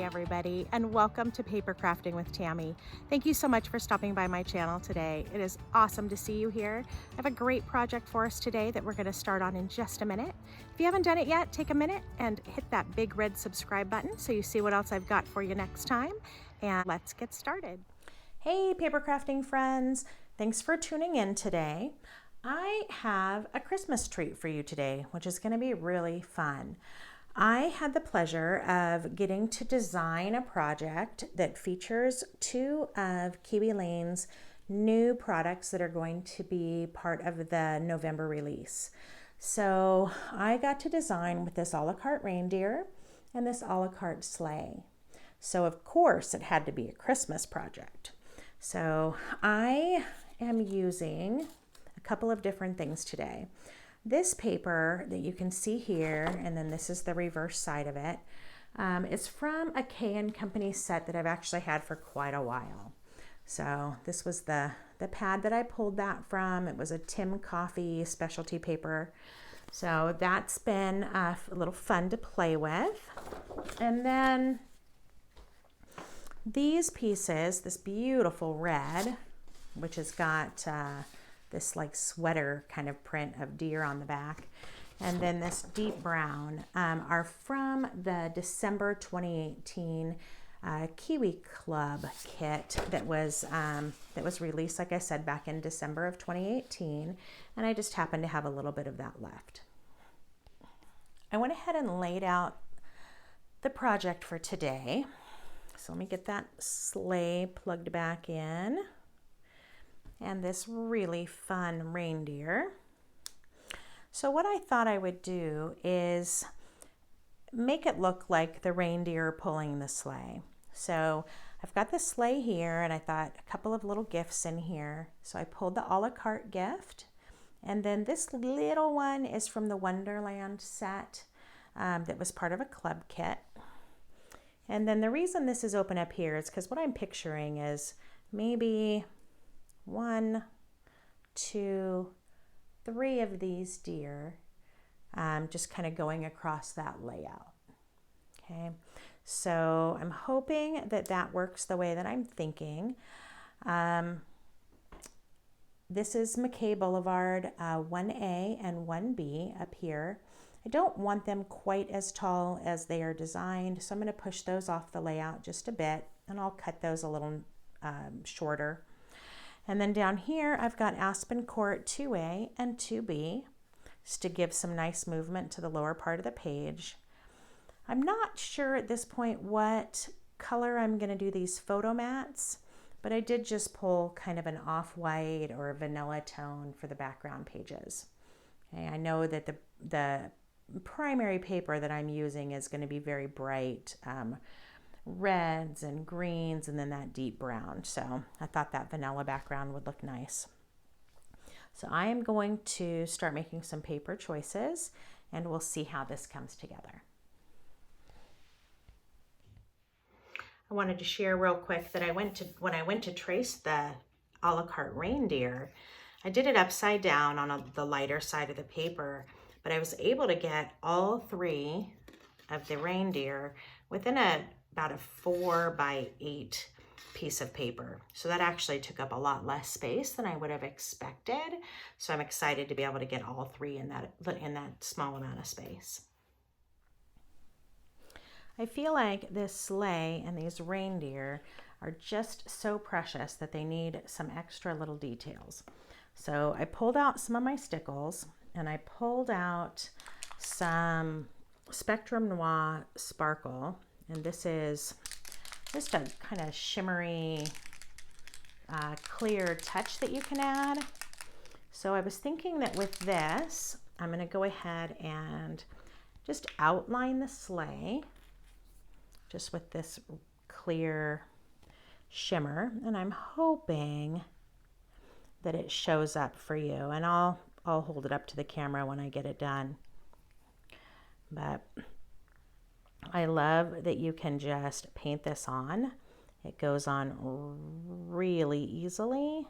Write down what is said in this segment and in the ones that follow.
everybody, and welcome to Paper Crafting with Tammi. Thank you so much for stopping by my channel today. It is awesome to see you here. I have a great project for us today that we're going to start on in just a minute. If you haven't done it yet, take a minute and hit that big red subscribe button so you see what else I've got for you next time, and let's get started. Hey paper crafting friends, thanks for tuning in today. I have a Christmas treat for you today, which is going to be really fun. I had the pleasure of getting to design a project that features two of Kiwi Lane's new products that are going to be part of the November release. So I got to design with this a la carte reindeer and this a la carte sleigh. So of course it had to be a Christmas project. So I am using a couple of different things today. This paper that you can see here, and then this is the reverse side of it, is from a K&Company set that I've actually had for quite a while. So this was the pad that I pulled that from. It was a Tim Coffee specialty paper. So that's been a little fun to play with. And then these pieces, this beautiful red, which has got this like sweater kind of print of deer on the back, and then this deep brown are from the December 2018 Kiwi Club kit that was released, like I said, back in December of 2018, and I just happened to have a little bit of that left. I went ahead and laid out the project for today. So let me get that sleigh plugged back in. And this really fun reindeer. So what I thought I would do is make it look like the reindeer pulling the sleigh. So I've got the sleigh here, and I thought a couple of little gifts in here. So I pulled the a la carte gift, and then this little one is from the Wonderland set that was part of a club kit. And then the reason this is open up here is because what I'm picturing is maybe 1, 2, 3 of these deer just kind of going across that layout. Okay, so I'm hoping that that works the way that I'm thinking. This is McKay Blvd 1A and 1B up here. I don't want them quite as tall as they are designed, so I'm going to push those off the layout just a bit, and I'll cut those a little shorter. And then down here, I've got Aspen Court 2A and 2B, just to give some nice movement to the lower part of the page. I'm not sure at this point what color I'm going to do these photo mats, but I did just pull kind of an off-white or a vanilla tone for the background pages. Okay, I know that the primary paper that I'm using is going to be very bright reds and greens, and then that deep brown. So I thought that vanilla background would look nice. So I am going to start making some paper choices, and we'll see how this comes together. I wanted to share real quick that when I went to trace the a la carte reindeer, I did it upside down on the lighter side of the paper, but I was able to get all 3 of the reindeer within about a 4x8 piece of paper. So that actually took up a lot less space than I would have expected. So I'm excited to be able to get all 3 in that small amount of space. I feel like this sleigh and these reindeer are just so precious that they need some extra little details. So I pulled out some of my Stickles, and I pulled out some Spectrum Noir sparkle, and this is just a kind of shimmery clear touch that you can add. So I was thinking that with this, I'm going to go ahead and just outline the sleigh just with this clear shimmer, and I'm hoping that it shows up for you, and I'll hold it up to the camera when I get it done. But I love that you can just paint this on. It goes on really easily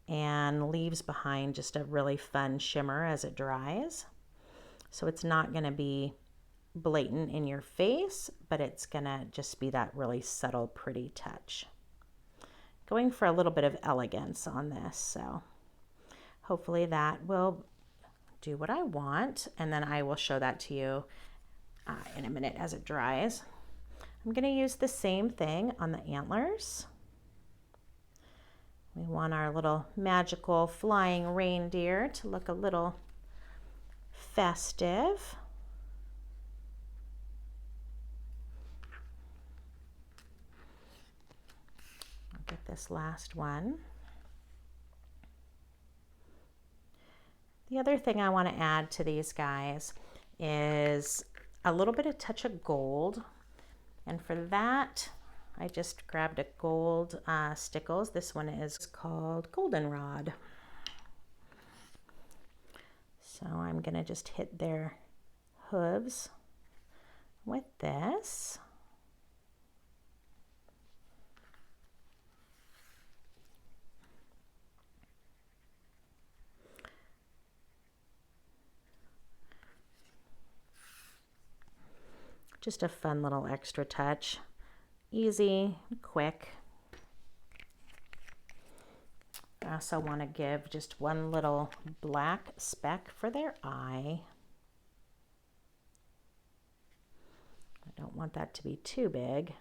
and leaves behind just a really fun shimmer as it dries. So it's not going to be blatant in your face, but it's gonna just be that really subtle, pretty touch. Going for a little bit of elegance on this, so hopefully that will do what I want, and then I will show that to you in a minute as it dries. I'm going to use the same thing on the antlers. We want our little magical flying reindeer to look a little festive. I'll get this last one. The other thing I want to add to these guys is a little bit of touch of gold. And for that, I just grabbed a gold Stickles. This one is called Goldenrod. So I'm going to just hit their hooves with this. Just a fun little extra touch. Easy, quick. I also want to give just one little black speck for their eye. I don't want that to be too big.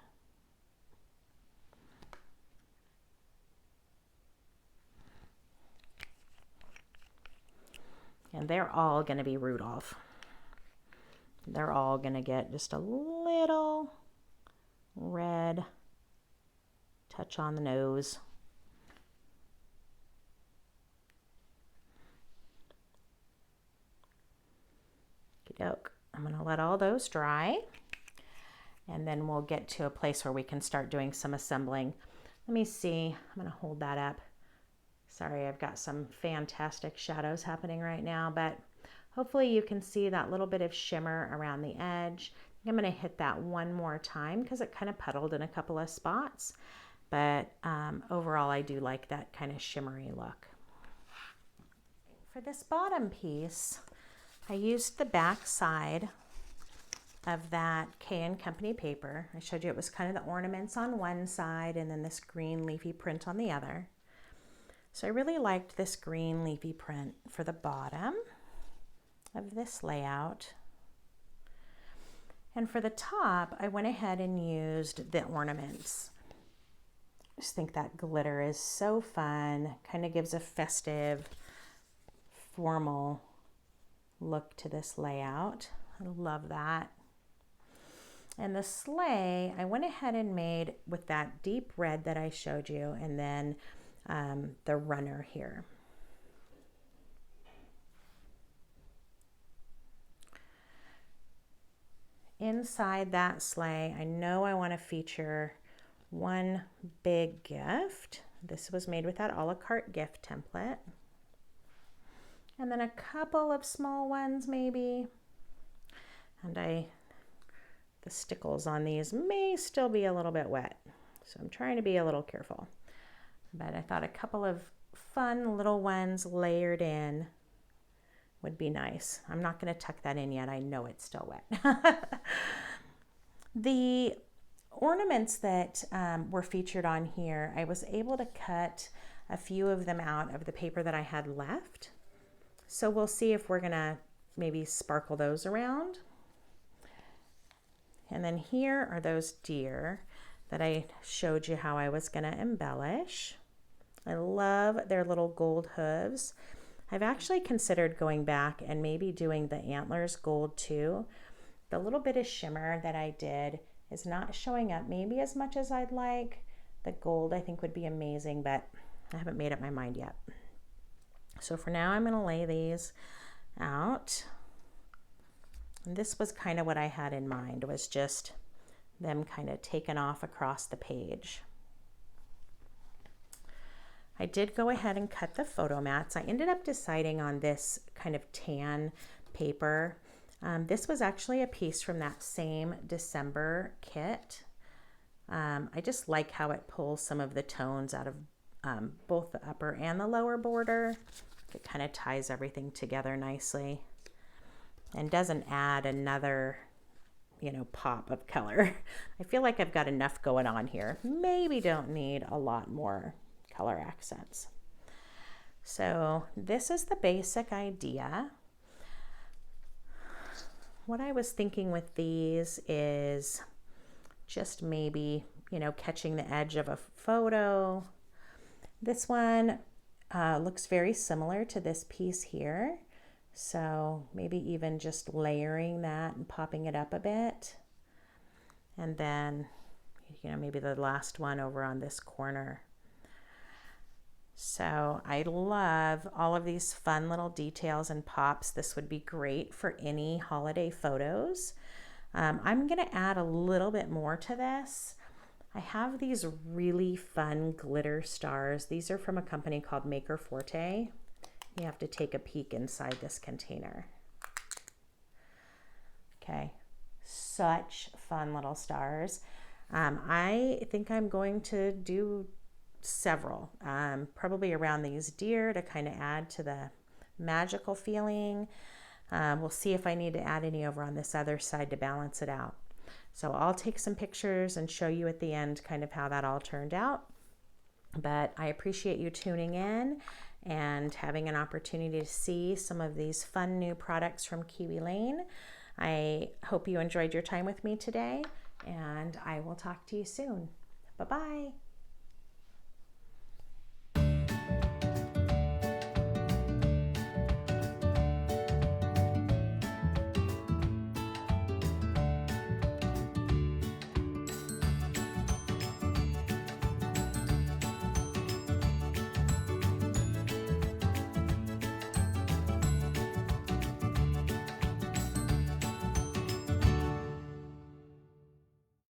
And they're all going to be Rudolph. They're all going to get just a little red touch on the nose. Okey-doke. I'm going to let all those dry, and then we'll get to a place where we can start doing some assembling. Let me see. I'm going to hold that up. Sorry, I've got some fantastic shadows happening right now, but hopefully you can see that little bit of shimmer around the edge. I'm going to hit that one more time because it kind of puddled in a couple of spots. But overall, I do like that kind of shimmery look. For this bottom piece, I used the back side of that K & Company paper. I showed you it was kind of the ornaments on one side and then this green leafy print on the other. So I really liked this green leafy print for the bottom of this layout. And for the top, I went ahead and used the ornaments. I just think that glitter is so fun. Kind of gives a festive, formal look to this layout. I love that. And the sleigh, I went ahead and made with that deep red that I showed you, and then the runner here. Inside that sleigh, I know I want to feature one big gift. This was made with that a la carte gift template. And then a couple of small ones maybe. And the stickles on these may still be a little bit wet, so I'm trying to be a little careful. But I thought a couple of fun little ones layered in would be nice. I'm not going to tuck that in yet. I know it's still wet. The ornaments that were featured on here, I was able to cut a few of them out of the paper that I had left. So we'll see if we're going to maybe sparkle those around. And then here are those deer that I showed you how I was going to embellish. I love their little gold hooves. I've actually considered going back and maybe doing the antlers gold too. The little bit of shimmer that I did is not showing up maybe as much as I'd like. The gold I think would be amazing, but I haven't made up my mind yet. So for now, I'm going to lay these out. And this was kind of what I had in mind, was just them kind of taken off across the page. I did go ahead and cut the photo mats. I ended up deciding on this kind of tan paper. This was actually a piece from that same December kit. I just like how it pulls some of the tones out of both the upper and the lower border. It kind of ties everything together nicely and doesn't add another you know, pop of color. I feel like I've got enough going on here. Maybe don't need a lot more color accents. So this is the basic idea. What I was thinking with these is just maybe, you know, catching the edge of a photo. This one looks very similar to this piece here. So maybe even just layering that and popping it up a bit. And then, you know, maybe the last one over on this corner. So I love all of these fun little details and pops. This would be great for any holiday photos. I'm going to add a little bit more to this. I have these really fun glitter stars. These are from a company called Forte. You have to take a peek inside this container. Okay, such fun little stars. I think I'm going to do several, probably around these deer to kind of add to the magical feeling. We'll see if I need to add any over on this other side to balance it out. So I'll take some pictures and show you at the end kind of how that all turned out. But I appreciate you tuning in and having an opportunity to see some of these fun new products from Kiwi Lane. I hope you enjoyed your time with me today, and I will talk to you soon. Bye-bye.